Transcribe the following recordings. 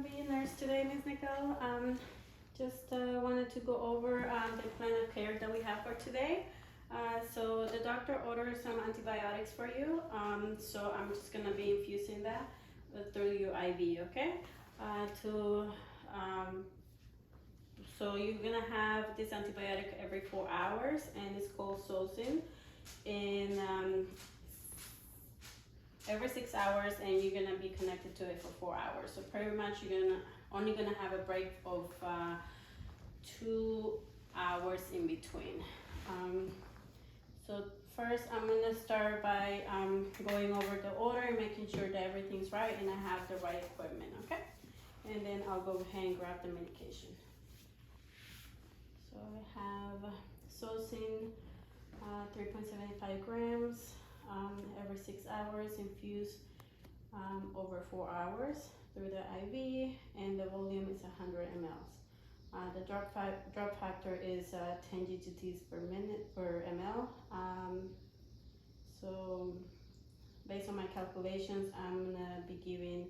gonna be a nurse today, Miss Nicole. Just wanted to go over the plan of care that we have for today. So the doctor ordered some antibiotics for you. So I'm just gonna be infusing that through your IV, okay? To So you're gonna have this antibiotic every 4 hours, and it's called Zosyn. And every 6 hours, and you're gonna be connected to it for 4 hours. So pretty much you're only gonna have a break of 2 hours in between. So first I'm gonna start by going over the order and making sure that everything's right and I have the right equipment, okay? And then I'll go ahead and grab the medication. So I have Zosyn 3.75 grams. Every 6 hours, infused over 4 hours through the IV, and the volume is 100 ml. The drop factor is 10 GTTs per minute per ml. So based on my calculations, I'm gonna be giving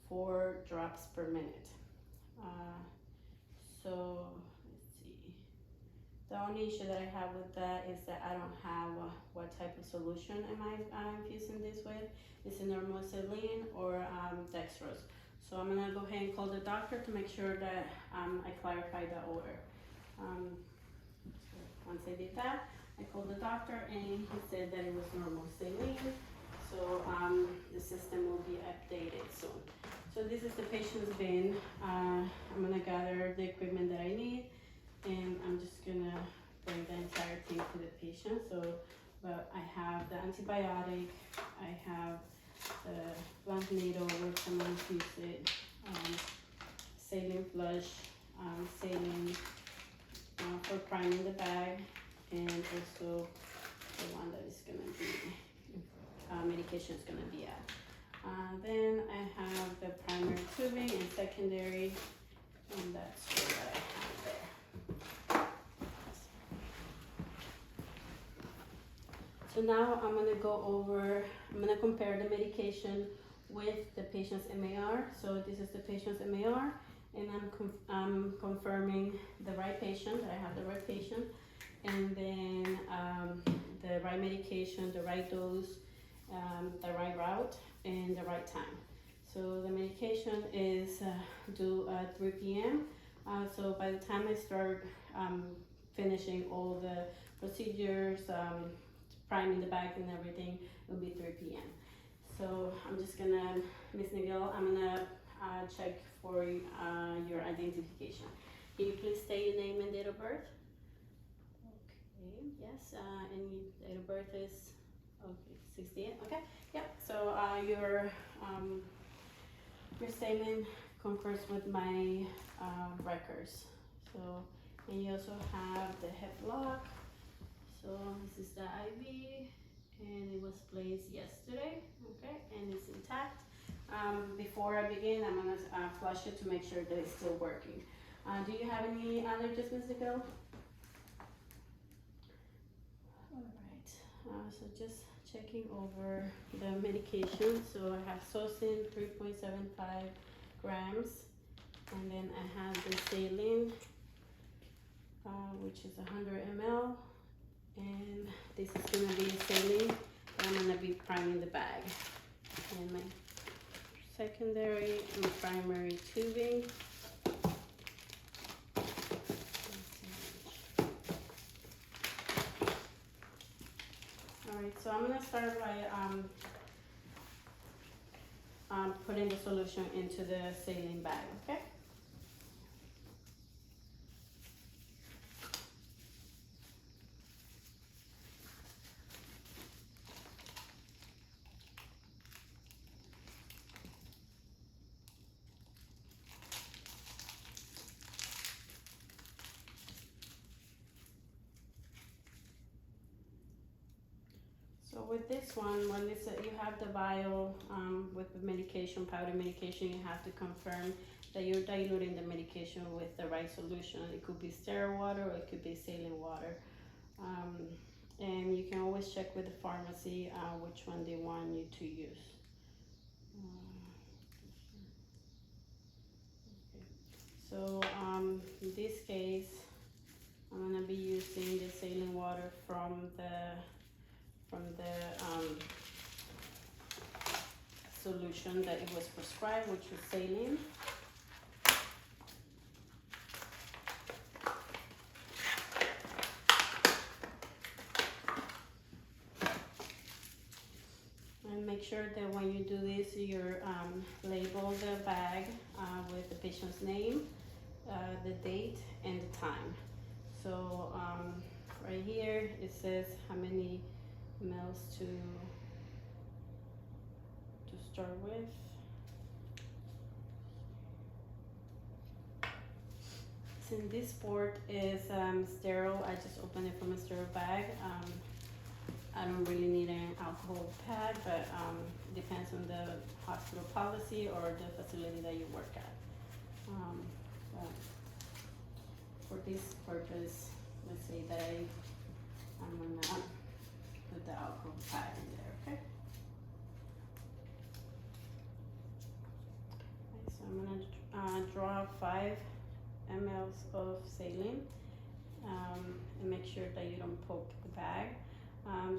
4 drops per minute. So let's see. The only issue that I have with that is that I don't have what type of solution am I infusing this with. Is it normal saline or dextrose? So I'm gonna go ahead and call the doctor to make sure that I clarify the order. So once I did that, I called the doctor and he said that it was normal saline. So the system will be updated soon. So this is the patient's bin. I'm gonna gather the equipment that I need, and I'm just gonna bring the entire thing to the patient. So, but I have the antibiotic, I have the blunt needle where someone infuse it, saline flush, saline for priming the bag, and also the one that is gonna be, medication is gonna be at. Then I have the primary tubing and secondary, and that's what I have there. So now I'm gonna I'm gonna compare the medication with the patient's MAR. So this is the patient's MAR, and I'm confirming the right patient, that I have the right patient, and then the right medication, the right dose, the right route, and the right time. So the medication is due at 3 p.m. So by the time I start finishing all the procedures, priming the bag and everything, it'll be 3 p.m. So I'm just gonna, Miss Nigel, I'm gonna check for your identification. Can you please state your name and date of birth? Okay, yes, and your date of birth is, okay, 68, okay, yeah. So your statement concurs with my records. So, and you also have the hip lock. So this is the IV, and it was placed yesterday, okay, and it's intact. Before I begin, I'm gonna flush it to make sure that it's still working. Do you have any allergies, Ms. Nicole? All right, so just checking over the medication. So I have Zosyn 3.75 grams, and then I have the saline, which is 100 ml. And this is gonna be saline, and I'm gonna be priming the bag. And my secondary and primary tubing. All right, so I'm gonna start by putting the solution into the saline bag, okay? So with this one, when you have the vial with the medication, powder medication, you have to confirm that you're diluting the medication with the right solution. It could be sterile water or it could be saline water. And you can always check with the pharmacy which one they want you to use. saline water from the solution that it was prescribed, which was saline. And make sure that when you do this, you label the bag with the patient's name, the date, and the time. So right here it says how many mils to start with. Since this port is sterile, I just opened it from a sterile bag. I don't really need an alcohol pad, but depends on the hospital policy or the facility that you work at. But for this purpose, let's say that I'm gonna put the alcohol pad in there, okay? So I'm gonna draw 5 ml of saline, and make sure that you don't poke the bag.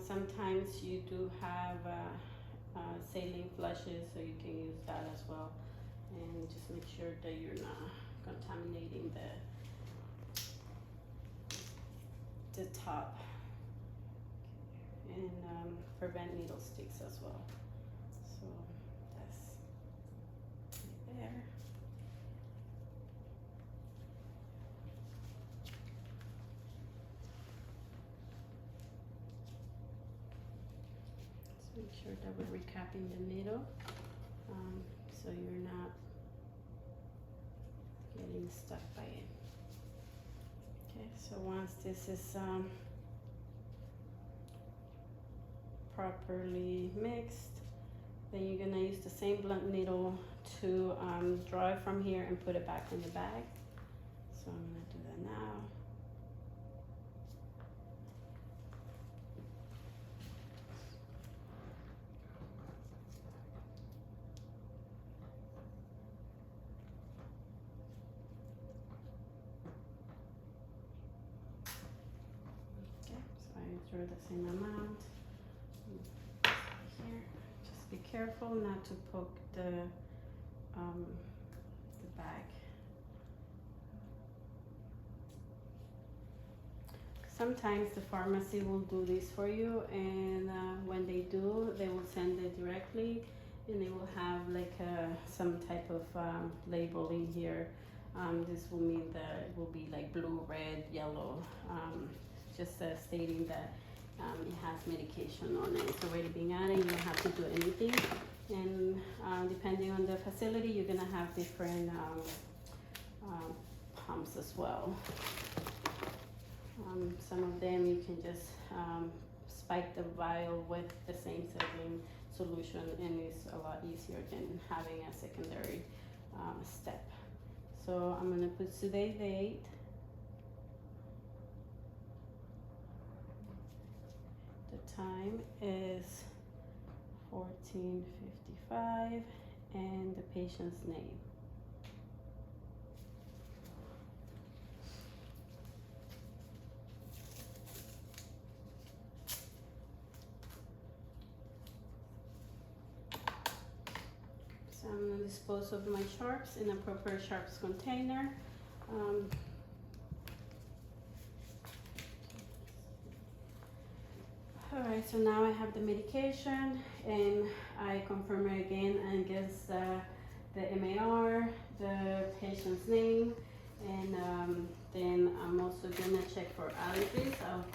Sometimes you do have saline flushes, so you can use that as well. And just make sure that you're not contaminating the top, and prevent needle sticks as well. So that's right there. Make sure that we're recapping the needle, so you're not getting stuck by it. Okay, so once this is properly mixed, then you're gonna use the same blunt needle to draw it from here and put it back in the bag. So I'm gonna do that now. Through the same amount here. Just be careful not to poke the bag. Sometimes the pharmacy will do this for you, and when they do, they will send it directly, and they will have like some type of labeling here. This will mean that it will be like blue, red, yellow, just stating that it has medication on it. It's already being added. You don't have to do anything. And depending on the facility, you're gonna have different pumps as well. Some of them you can just spike the vial with the same saline solution, and it's a lot easier than having a secondary step. So I'm gonna put today's date. Time is 14:55, and the patient's name. So I'm going to dispose of my sharps in a proper sharps container. Alright, so now I have the medication, and I confirm it again against the MAR, the patient's name, and then I'm also gonna check for allergies. I'll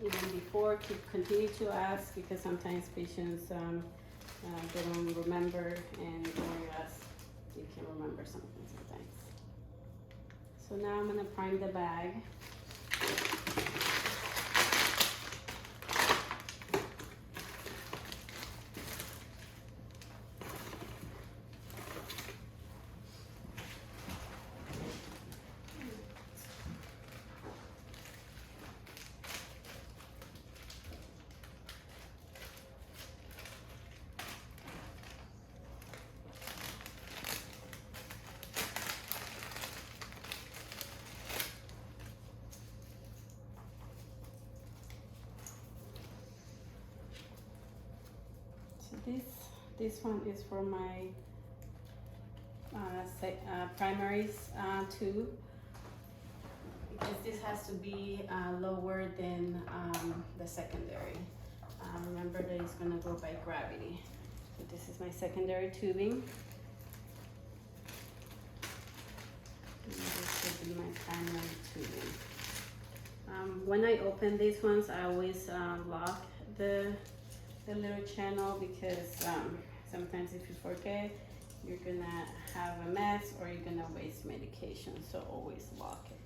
even before continue to ask, because sometimes patients they don't remember, and when you ask, you can remember something sometimes. So now I'm gonna prime the bag. this one is for my primary tube, because this has to be lower than the secondary. Remember that it's gonna go by gravity. So this is my secondary tubing. And this will be my primary tubing. When I open these ones, I always lock the little channel, because sometimes if you forget, you're gonna have a mess or you're gonna waste medication, so always lock it.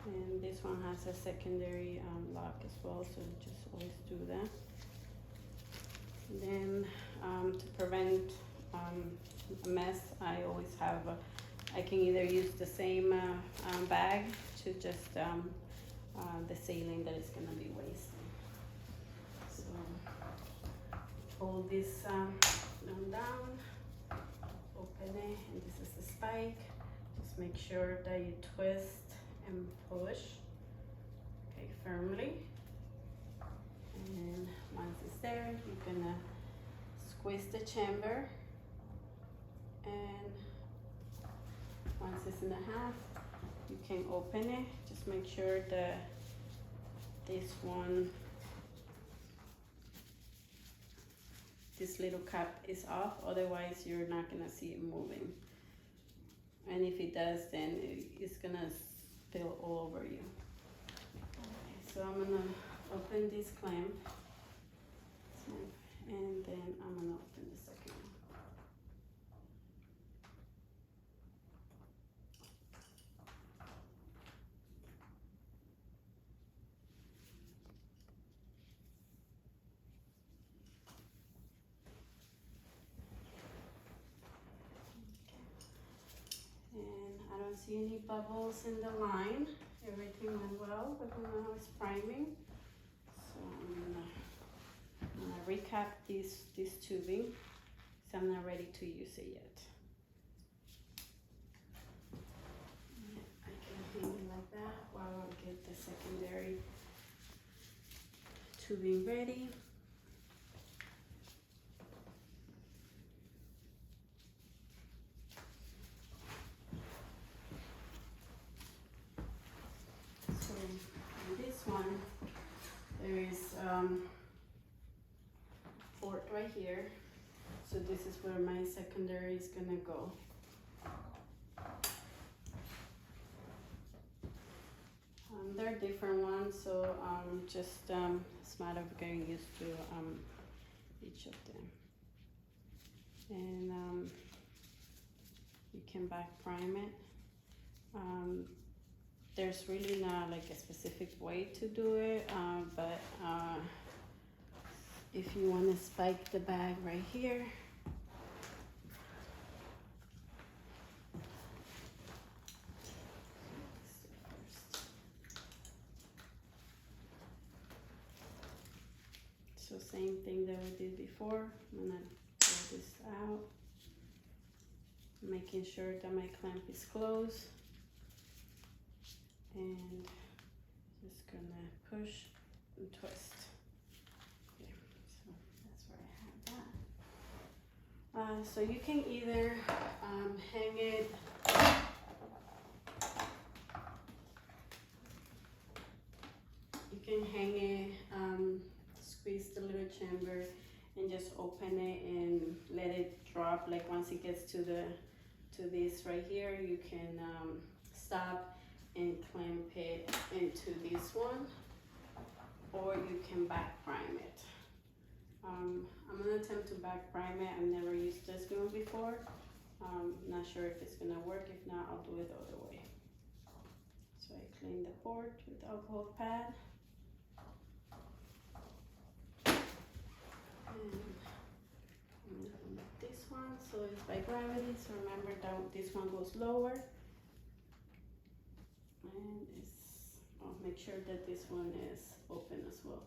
And this one has a secondary lock as well, so just always do that. And then to prevent a mess, I always have I can either use the same bag to just the saline that is going to be wasting. So hold this down, open it, and this is the spike. Just make sure that you twist and push, okay, firmly. And then once it's there, you're gonna squeeze the chamber, and once it's in the half, you can open it. Just make sure that this little cap is off, otherwise you're not gonna see it moving. And if it does, then it's gonna spill all over you. Okay, so I'm gonna open this clamp, and then I'm gonna open the second one. And I don't see any bubbles in the line. Everything went well, but when I was priming. So I'm gonna recap this tubing, so I'm not ready to use it yet. I can hang it like that while I get the secondary tubing ready. So in this one, there is port right here. So this is where my secondary is gonna go. There are different ones, so just it's a matter of getting used to each of them. And you can back prime it. There's really not like a specific way to do it, but if you want to spike the bag right here, so same thing that we did before. I'm gonna pull this out, making sure that my clamp is closed, and just gonna push and twist. Okay, so that's where I have that. So you can either hang it squeeze the little chamber and just open it and let it drop. Like once it gets to this right here, you can stop and clamp it into this one, or you can back prime it. I'm gonna attempt to back prime it. I've never used this one before. Not sure if it's gonna work. If not, I'll do it the other way. So I clean the port with alcohol pad. And I'm gonna connect this one, so it's by gravity, so remember that this one goes lower. And I'll make sure that this one is open as well.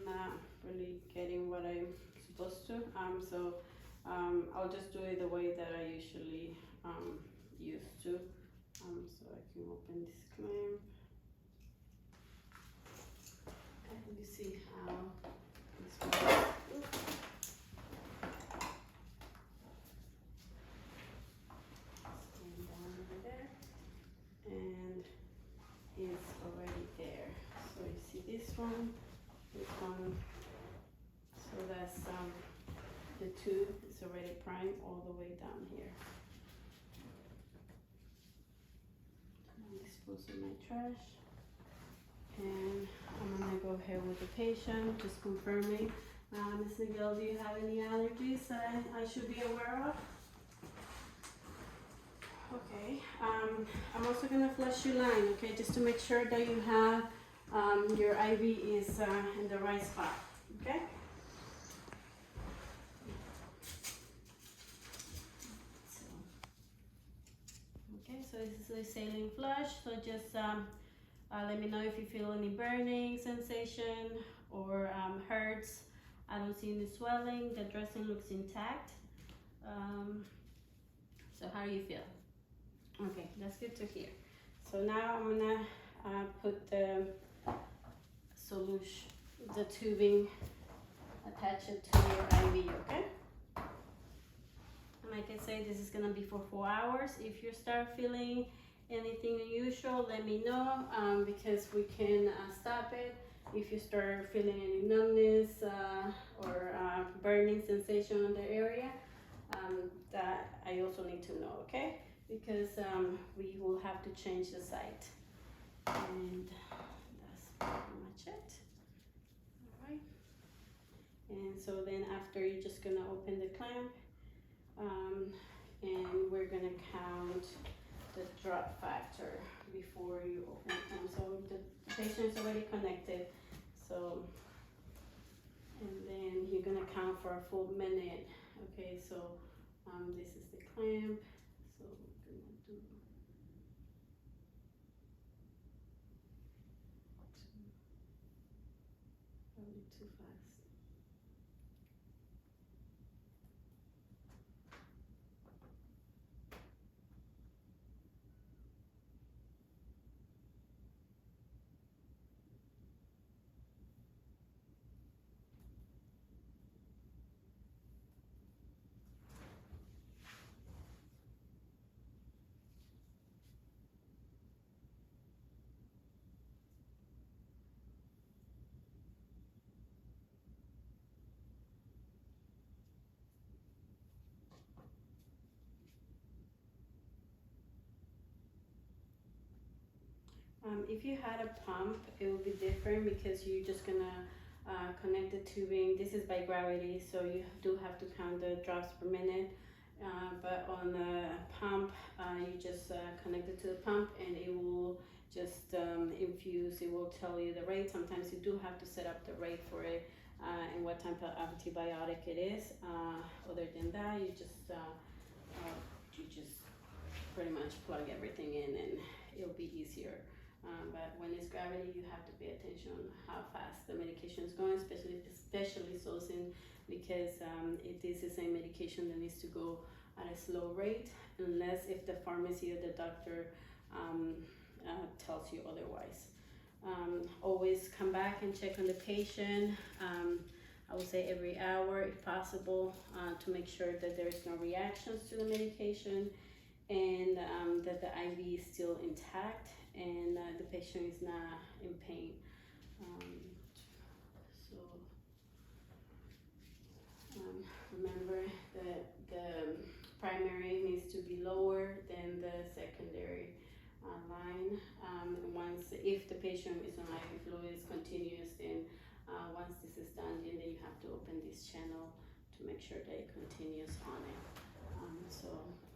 not really getting what I'm supposed to. I'll just do it the way that I usually used to. So I can open this clamp. And you see how this works. Stand down over there, and it's already there. So you see this one. So that's the tube is already primed all the way down here. I'm disposing my trash, and I'm gonna go ahead with the patient, just confirming. Ms. Miguel, do you have any allergies that I should be aware of? Okay. I'm also gonna flush your line, okay, just to make sure that you have your IV is in the right spot, okay? So this is a saline flush, so just let me know if you feel any burning sensation or hurts. I don't see any swelling. The dressing looks intact. So how do you feel? Okay, that's good to hear. So now I'm gonna put the solution, the tubing, attach it to your IV, okay? Like I say, this is gonna be for 4 hours. If you start feeling anything unusual, let me know because we can stop it. If you start feeling any numbness or burning sensation on the area, that I also need to know, okay? Because we will have to change the site. And that's pretty much it. All right. And so then after, you're just gonna open the clamp. And we're gonna count the drop factor before you open the clamp. So the patient is already connected. So, and then you're gonna count for a full minute. Okay, so this is the clamp. So we're gonna do probably too fast. If you had a pump, it would be different because you're just gonna connect the tubing. This is by gravity, so you do have to count the drops per minute. But on the pump, you just connect it to the pump and it will just infuse. It will tell you the rate. Sometimes you do have to set up the rate for it and what type of antibiotic it is. Other than that, you just pretty much plug everything in and it'll be easier. But when it's gravity, you have to pay attention on how fast the medication is going, especially Sozin, because it is the same medication that needs to go at a slow rate, unless if the pharmacy or the doctor tells you otherwise. Always come back and check on the patient. I would say every hour if possible, to make sure that there is no reactions to the medication and that the IV is still intact and the patient is not in pain. Remember that the primary needs to be lower than the secondary line. If the patient is on IV fluids continuous, then once this is done, then you have to open this channel to make sure that it continues on it.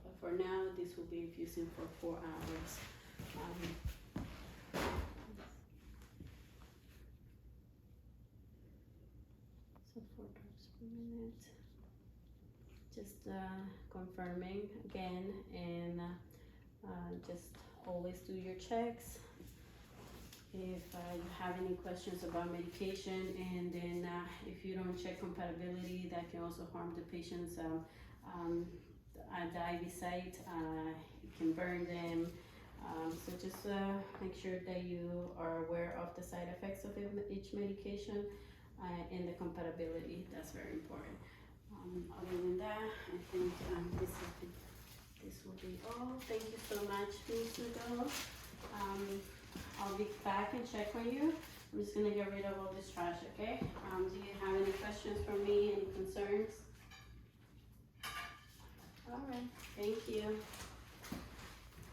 But for now, this will be infusing for 4 hours. So 4 drops per minute. Just confirming again, and just always do your checks. if you have any questions about medication, and then if you don't check compatibility, that can also harm the patient's the IV site. It can burn them. So just make sure that you are aware of the side effects of each medication and the compatibility. That's very important. Other than that, I think this will be all. Thank you so much, Ms. Nadal. I'll be back and check on you. I'm just gonna get rid of all this trash, okay? Do you have any questions for me, any concerns? All right, thank you.